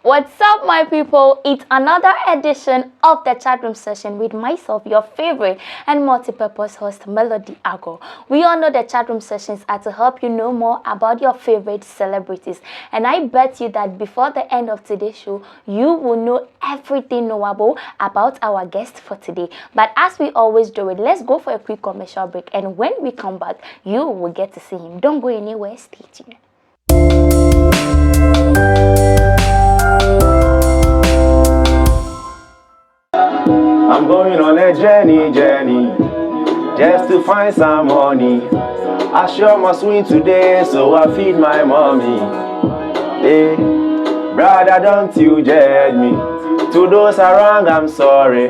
What's up, my people? It's another edition of the chat room session with myself, your favorite and multi-purpose host, Melody Ago. We all know the chat room sessions are to help you know more about your favorite celebrities. And I bet you that before the end of today's show, you will know everything knowable about our guest for today. But as we always do it, let's go for a quick commercial break. And when we come back, you will get to see him. Don't go anywhere. Stay tuned. I'm going on a journey, just to find some money. I sure must win today, so I feed my mommy. Hey, brother, don't you judge me. To those around, I'm sorry.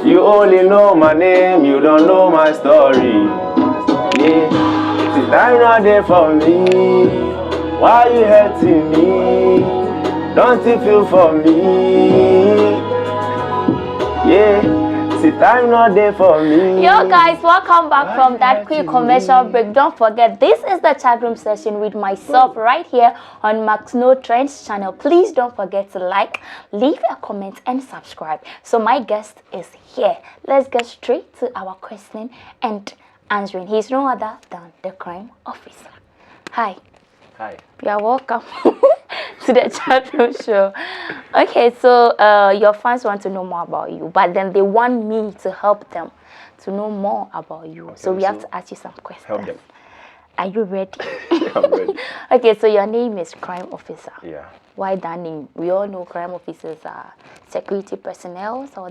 You only know my name, you don't know my story. Yeah, the time not there for me. Why you hurting me? Don't you feel for me? Yeah, see, time not there for me. Yo guys, welcome back from that quick commercial break. Don't forget, this is the chat room session with myself right here on McSnow Trends channel. Please don't forget to like, leave a comment and subscribe. So my guest is here. Let's get straight to our question and answering. He's no other than the crime officer. Hi. Hi. You are welcome to the chat room show. Okay, so your fans want to know more about you, but then they want me to help them to know more about you. Okay, so we have to ask you some questions. Help them. Are you ready? I'm ready. Okay, so your name is Crime Officer. Yeah. Why that name? We all know crime officers are security personnel or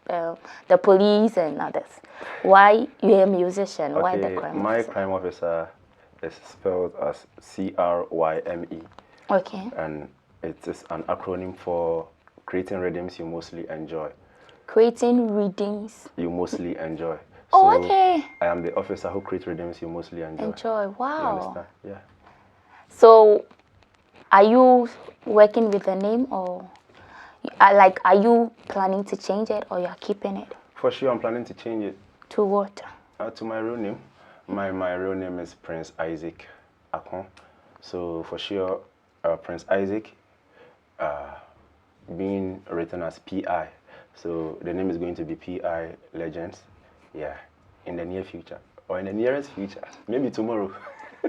the police and others. Why you're a musician? Okay, why the crime my officer? crime officer is spelled as Cryme. Okay. And it is an acronym for creating rhythms you mostly enjoy. Creating readings. You mostly enjoy. Oh, so okay. I am the officer who creates rhythms you mostly enjoy. Enjoy. Wow. You understand? Yeah. So, are you working with the name, or are you planning to change it, or you're keeping it? For sure, I'm planning to change it. To what? To my real name. My real name is Prince Isaac Akon. So for sure, Prince Isaac being written as P.I. So the name is going to be P.I. Legends. Yeah, in the near future, or in the nearest future, maybe tomorrow.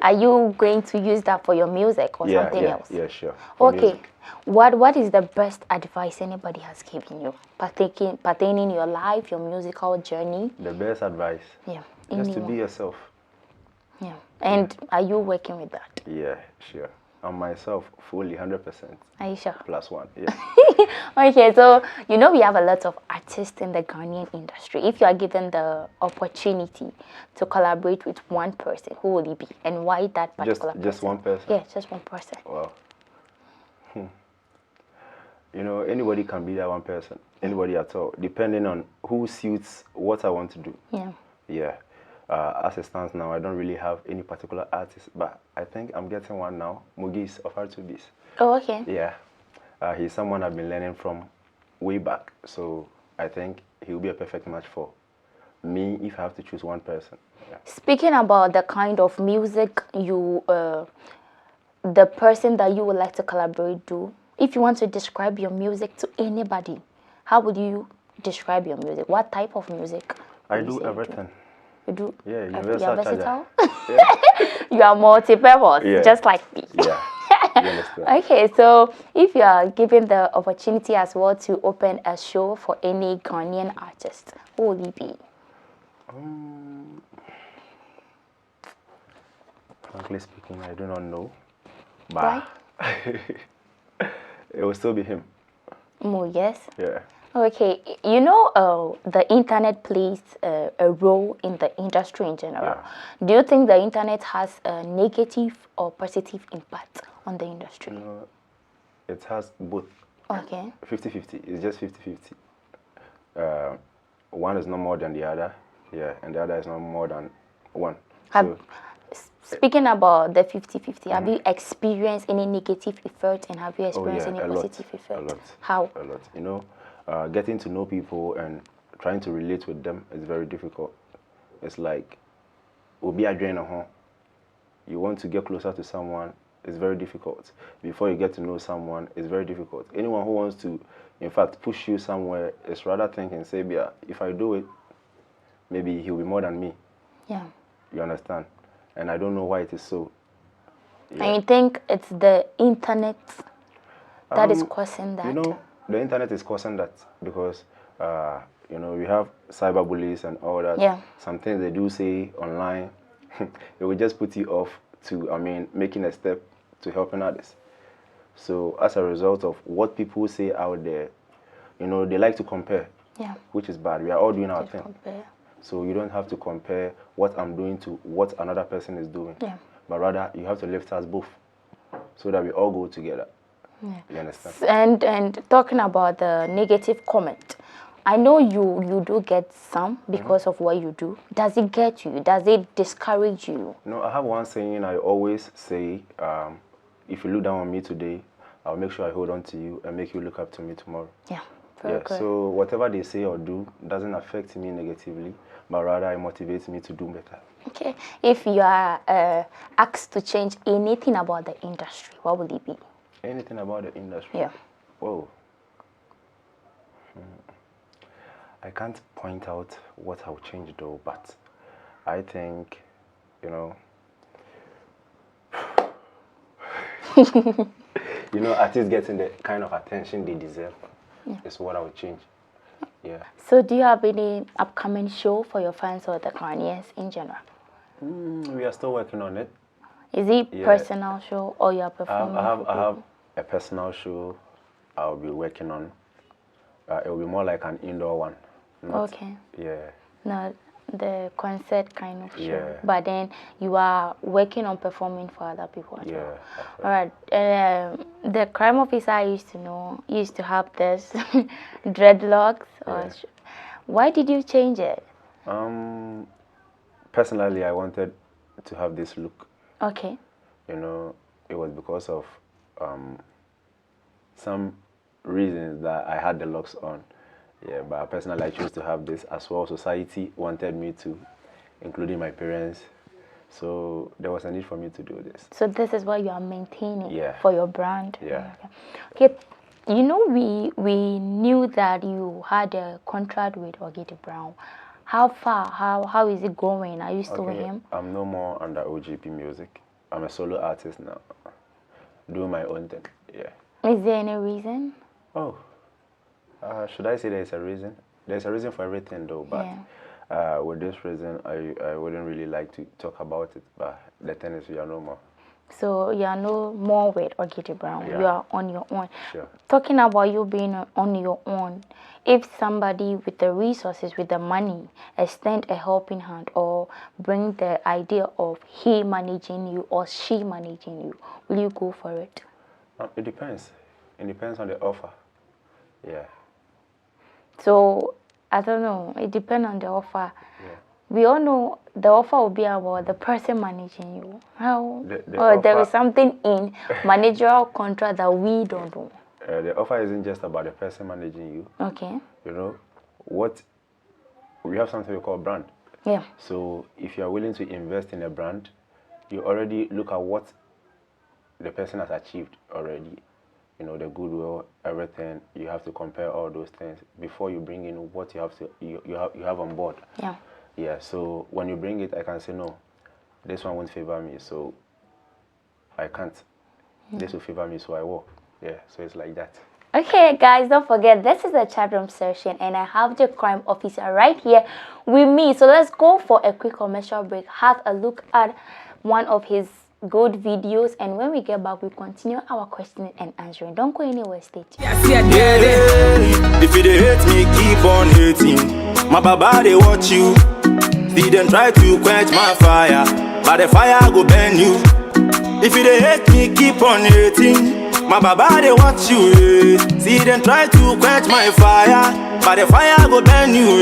Are you going to use that for your music or something else? Yeah, sure. Okay. Music. What is the best advice anybody has given you pertaining your life, your musical journey? The best advice? Yeah. Just to be yourself. Yeah. And are you working with that? Yeah, sure. I'm myself fully 100%. Are you sure? +1, yeah. Okay, so we have a lot of artists in the Ghanaian industry. If you are given the opportunity to collaborate with one person, who will it be, and why that particular person? Just one person? Yeah, just one person. Wow. Anybody can be that one person. Anybody at all, depending on who suits what I want to do. Yeah. Yeah. As it stands now, I don't really have any particular artist, but I think I'm getting one now. Mugis of R2Bs. Oh, okay. Yeah. He's someone I've been learning from way back, so I think he'll be a perfect match for me if I have to choose one person. Yeah. Speaking about the kind of music the person that you would like to collaborate do, if you want to describe your music to anybody, how would you describe your music? What type of music? I do everything. You do? Yeah, you're versatile? Yeah. You are multi-purpose, yeah. just like me. Yeah, you understand. Okay, so if you are given the opportunity as well to open a show for any Ghanaian artist, who will it be? Frankly speaking, I do not know. Why? It will still be him. Oh, yes? Yeah. Okay, the internet plays a role in the industry in general. Yeah. Do you think the internet has a negative or positive impact on the industry? It has both. Okay. 50-50. It's just 50-50. One is not more than the other. Yeah, and the other is not more than one. Speaking about the 50-50, have you experienced any negative effect, and have you experienced any positive effect? A lot. How? A lot. Getting to know people and trying to relate with them is very difficult. It's like, you want to get closer to someone, it's very difficult. Before you get to know someone, it's very difficult. Anyone who wants to, in fact, push you somewhere is rather thinking, say, yeah, if I do it, maybe he'll be more than me. Yeah. You understand? And I don't know why it is so. Yeah. And you think it's the internet that is causing that? You know, the internet is causing that because, you know, we have cyberbullies and all that. Yeah. Some things they do say online, it will just put you off to, making a step to helping others. So as a result of what people say out there, you know, they like to compare. Yeah. Which is bad. We are all doing our thing. Compare. So you don't have to compare what I'm doing to what another person is doing. Yeah. But rather, you have to lift us both so that we all go together. Yeah. You understand? And talking about the negative comment, I know you do get some because of what you do. Does it get you? Does it discourage you? No, I have one saying I always say, if you look down on me today, I'll make sure I hold on to you and make you look up to me tomorrow. Yeah, very good. So whatever they say or do doesn't affect me negatively, but rather it motivates me to do better. Okay. If you are asked to change anything about the industry, what would it be? Anything about the industry? Yeah. Whoa. I can't point out what I'll change though, but I think, you know, you know, artists getting the kind of attention they deserve is what I would change. Yeah. So do you have any upcoming show for your fans or the Ghanaians in general? We are still working on it. Is it personal show or you are performing? I have a personal show I'll be working on. It will be more like an indoor one. Okay. Yeah. Not the concert kind of show. Yeah. But then you are working on performing for other people as well. Yeah. All right. The crime officer I used to know used to have this dreadlocks. Why did you change it? Personally, I wanted to have this look. Okay. You know, it was because of some reasons that I had the locks on. Yeah, but personally, I chose to have this as well. Society wanted me to, including my parents. So there was a need for me to do this. So this is what you are maintaining for your brand. Yeah. Okay. You know, we knew that you had a contract with Ogidi Brown. How far? How is it going? Are you still with him? I'm no more under OGP Music. I'm a solo artist now, doing my own thing. Yeah. Is there any reason? Oh, should I say there's a reason? There's a reason for everything though, but with this reason, I wouldn't really like to talk about it. But the thing is, we are no more. So you are no more with Ogidi Brown. Yeah. You are on your own. Sure. Talking about you being on your own, if somebody with the resources, with the money, extend a helping hand or bring the idea of he managing you or she managing you, will you go for it? It depends. It depends on the offer. Yeah. So, I don't know. It depends on the offer. Yeah. We all know the offer will be about the person managing you. How? Or there is something in managerial contract that we don't know. The offer isn't just about the person managing you. Okay. You know, we have something we call brand. Yeah. So if you are willing to invest in a brand, you already look at what the person has achieved already. You know, the goodwill, everything. You have to compare all those things before you bring in what you have on board. Yeah. Yeah. So when you bring it, I can say no, this one won't favor me, so I can't. This will favor me, so I will. Yeah. So it's like that. Okay, guys, don't forget, this is a chat room session and I have the crime officer right here with me. So let's go for a quick commercial break, have a look at one of his good videos, and when we get back, we continue our questioning and answering. Don't go anywhere, stay tuned. If you hate me, keep on hating. My baba, they watch you. See them try to quench my fire, but the fire go burn you. If you hate me, keep on hating. My baba, they watch you, see them try to quench my fire, but the fire go burn you,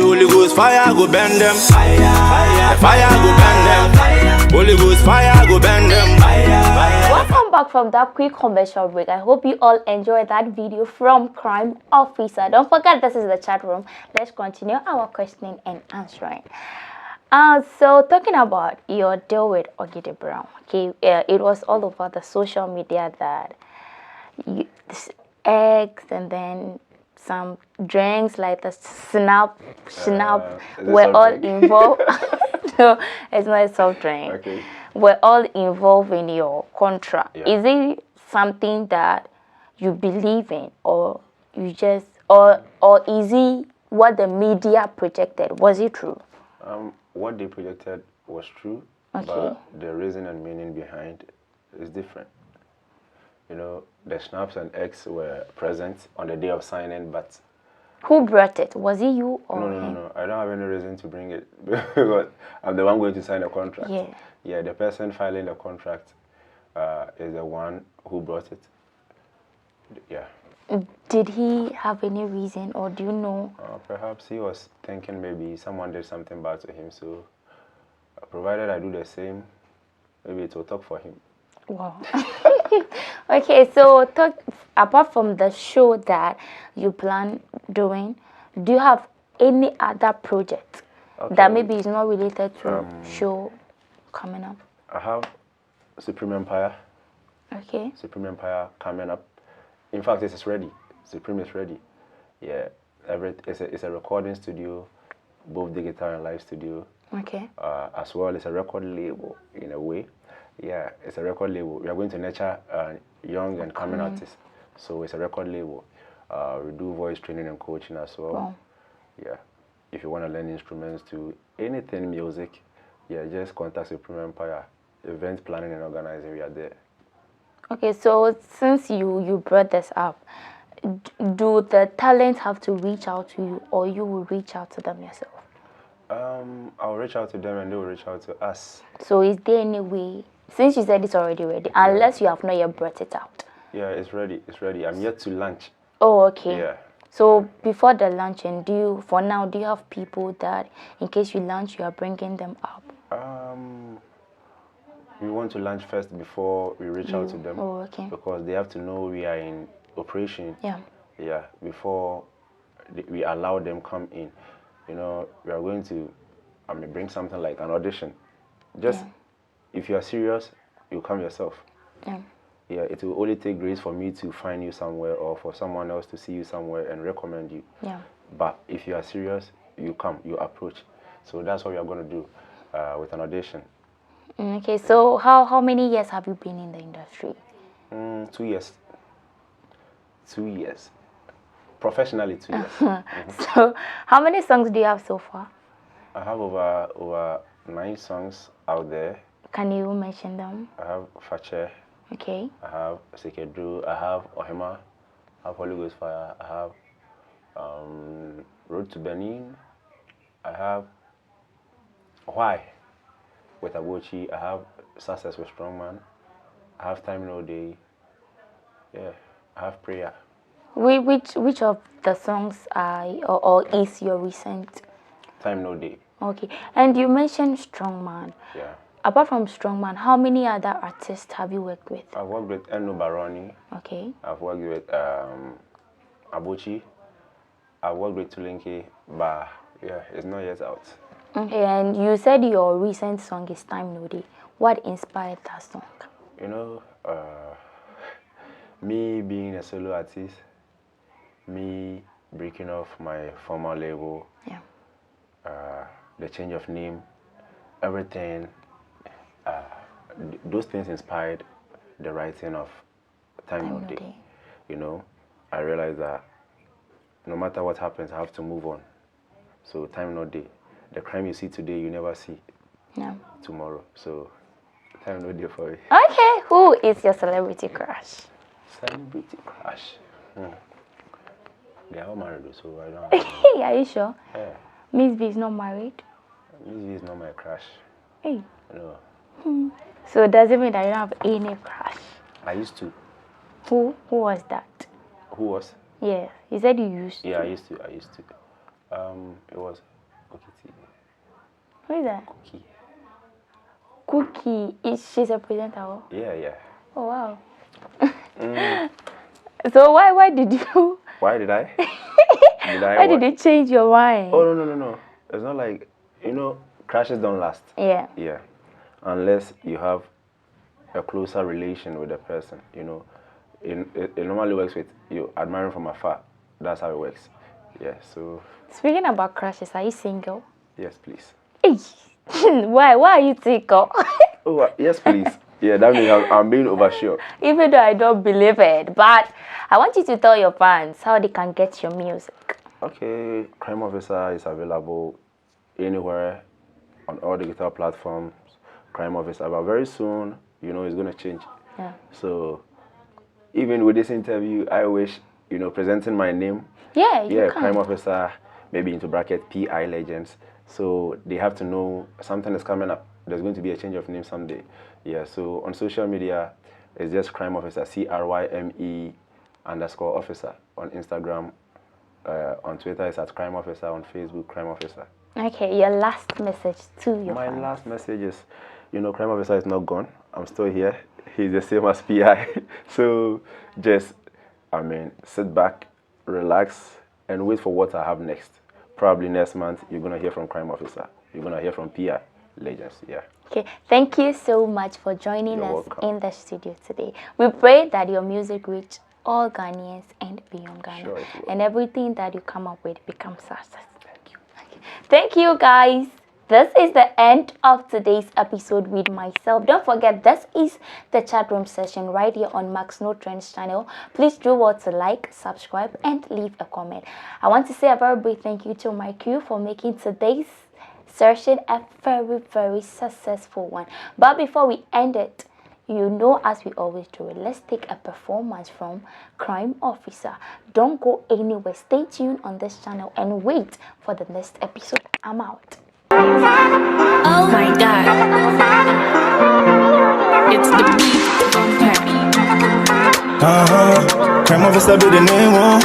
Holy Ghost fire go burn them, fire go burn them, Holy Ghost fire go burn them, Welcome back from that quick commercial break. I hope you all enjoyed that video from Crime Officer. Don't forget, this is the chat room. Let's continue our questioning and answering. So talking about your deal with Ogidi Brown, okay, it was all over the social media that eggs and then some drinks like the snap Is it were soft all drink? involved. No, it's not a soft drink. Okay. We're all involved in your contract. Yeah. Is it something that you believe in, or you just, or is it what the media projected? Was it true? What they projected was true, Okay. but the reason and meaning behind is different. You know, the snaps and eggs were present on the day of signing, but Who brought it? Was it you or no, him? no. I don't have any reason to bring it because I'm the one going to sign the contract. Yeah. Yeah, the person filing the contract is the one who brought it. Yeah. Did he have any reason, or do you know? Perhaps he was thinking maybe someone did something bad to him, so provided I do the same, maybe it will talk for him. Wow. Okay, so apart from the show that you plan doing, do you have any other project that maybe is not related to show coming up? I have Supreme Empire. Okay. Supreme Empire coming up. In fact, it is ready. Supreme is ready. Yeah, it's a recording studio, both digital and live studio. Okay. As well as a record label in a way. Yeah, it's a record label. We are going to nurture young and coming artists. So it's a record label. We do voice training and coaching as well. Wow. Yeah. If you want to learn instruments to anything music, yeah, just contact Supreme Empire. Event planning and organizing, we are there. Okay, so since you brought this up, do the talents have to reach out to you, or you will reach out to them yourself? I'll reach out to them and they will reach out to us. So is there any way, since you said it's already ready, unless you have not yet brought it out? Yeah, it's ready. It's ready. I'm yet to launch. Oh, okay. Yeah. So before the launching, for now, do you have people that, in case you launch, you are bringing them up? We want to launch first before we reach out to them. Oh, okay. Because they have to know we are in operation. Yeah. Yeah, before we allow them come in. You know, we are going to, bring something like an audition. Just, if you are serious, you come yourself. Yeah. Yeah, it will only take grace for me to find you somewhere or for someone else to see you somewhere and recommend you. Yeah. But if you are serious, you come, you approach. So that's what we are going to do with an audition. Okay, so how many years have you been in the industry? 2 years. 2 years. Professionally, 2 years. So how many songs do you have so far? I have over 9 songs out there. Can you mention them? I have Fache. Okay. I have Sekedru. I have Ohima. I have Holy Ghost Fire. I have Road to Benin. I have Why with Abochi. I have Success with Strongman. I have Time No Day. Yeah, I have Prayer. Which of the songs are or is your recent? Time No Day. Okay, and you mentioned Strongman. Yeah. Apart from Strongman, how many other artists have you worked with? I've worked with Eno Baroni. Okay. I've worked with Abochi. I've worked with Tulinke, but yeah, it's not yet out. Okay, and you said your recent song is Time No Day. What inspired that song? You know, me being a solo artist, me breaking off my former label, Yeah. the change of name, everything, those things inspired the writing of Time No Day. You know, I realized that no matter what happens, I have to move on. So Time No Day. The crime you see today, you never see tomorrow. So Time No Day for me. Okay, who is your celebrity crush? Celebrity crush. They are all married, so I don't have Are you sure? yeah. Miss B is not married? Miss V is not my crush. Hey. No. So does it mean that you don't have any crush? I used to. Who was that? Who was? Yeah, you said you used to. Yeah, I used to. It was Cookie. Who is that? Cookie. Cookie. She's a presenter. Yeah. Oh wow. So why did you? Why did I? Why did you change your mind? Oh no. It's not like, you know, crashes don't last. Yeah. Yeah. Unless you have a closer relation with the person, you know. It normally works with you admiring from afar. That's how it works. Yeah, so. Speaking about crushes, are you single? Yes, please. Hey. Why are you single? Oh, yes, please. Yeah, that means I'm being oversure. Even though I don't believe it, but I want you to tell your fans how they can get your music. Okay, Cryme Officer is available anywhere on all digital platforms. Cryme Officer, but very soon, you know, it's going to change. Yeah. So, even with this interview, I wish, you know, presenting my name. Yeah, you can. Cryme Officer, maybe into bracket PI Legends. So they have to know something is coming up. There's going to be a change of name someday. Yeah, so on social media, it's just Cryme Officer, CRYME _ officer. On Instagram, on Twitter, it's at Cryme Officer. On Facebook, Cryme Officer. Okay, your last message to your My fans. last message is, you know, Cryme Officer is not gone. I'm still here. He's the same as PI. So just, sit back, relax, and wait for what I have next. Probably next month, you're going to hear from Cryme Officer. You're going to hear from PI Legends, yeah. Okay, thank you so much for joining You're us welcome. in the studio today. We pray that your music reach all Ghanaians and beyond Ghana. Sure it will. And everything that you come up with becomes success. Thank you. Okay. Thank you, guys. This is the end of today's episode with myself. Don't forget, this is the chat room session right here on McSnow Trends channel. Please do what to like, subscribe, and leave a comment. I want to say a very big thank you to my crew for making today's session a very, very successful one. But before we end it, you know, as we always do, let's take a performance from Cryme Officer. Don't go anywhere. Stay tuned on this channel and wait for the next episode. I'm out. Oh my god. It's the beat from Cryme Officer be the name, oh.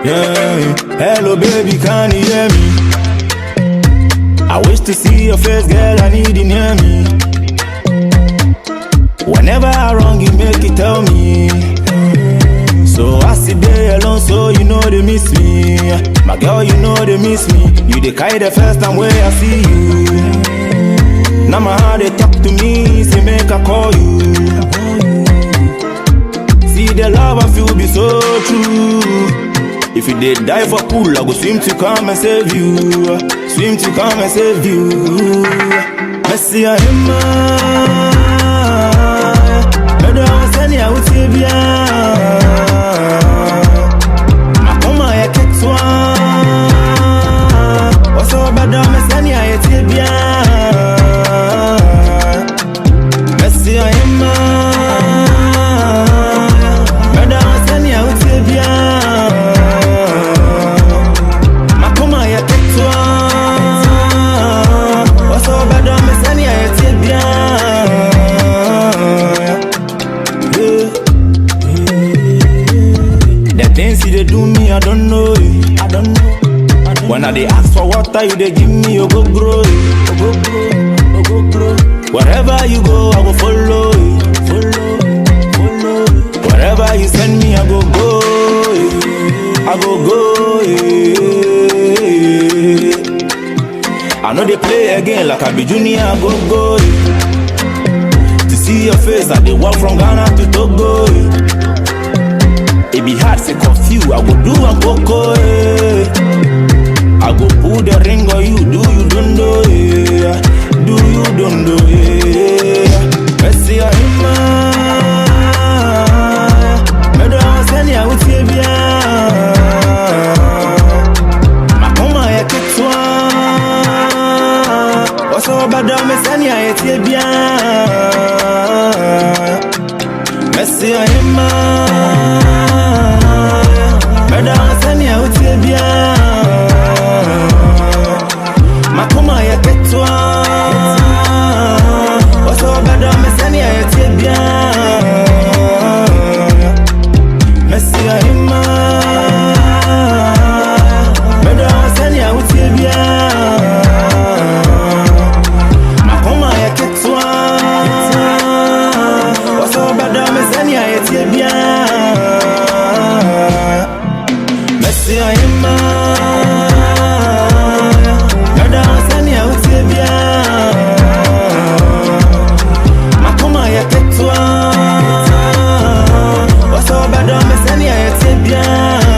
Yeah. Hello, baby, can you hear me? I wish to see your face, girl, I need you near me. Whenever I wrong, you make it tell me. So I sit there alone, so you know they miss me. My girl, you know they miss me. You the kind the first time where I see you. Now my heart they talk to me, say make I call you. See the love I feel be so true. If you did die for pool, I go swim to come and save you. Swim to come and save you. Messi a hima. Bedo I send ya utibia. Makoma ya ketwa. Oso bedo me send ya utibia. Messi a hima. Bedo I send ya utibia. They do me, I don't know it. I don't know. When I they ask for water, you they give me, you go grow it. Wherever you go, I go follow it. Follow. Wherever you send me, I go go it. I go go it. I know they play again like I be junior, I go go it. To see your face, I they walk from Ghana to Togo it. It be hard to confuse, I go do and go I go pull the ring on you, do you don't know it. Do you don't know it. Messi a hima. Medo I send ya utibia. Makoma ya ketwa. Oso bado me send ya utibia. Messi a hima. Bedo I send ya utibia. Makoma ya ketwa. Oso bedo me send ya utibia. Any I say bien.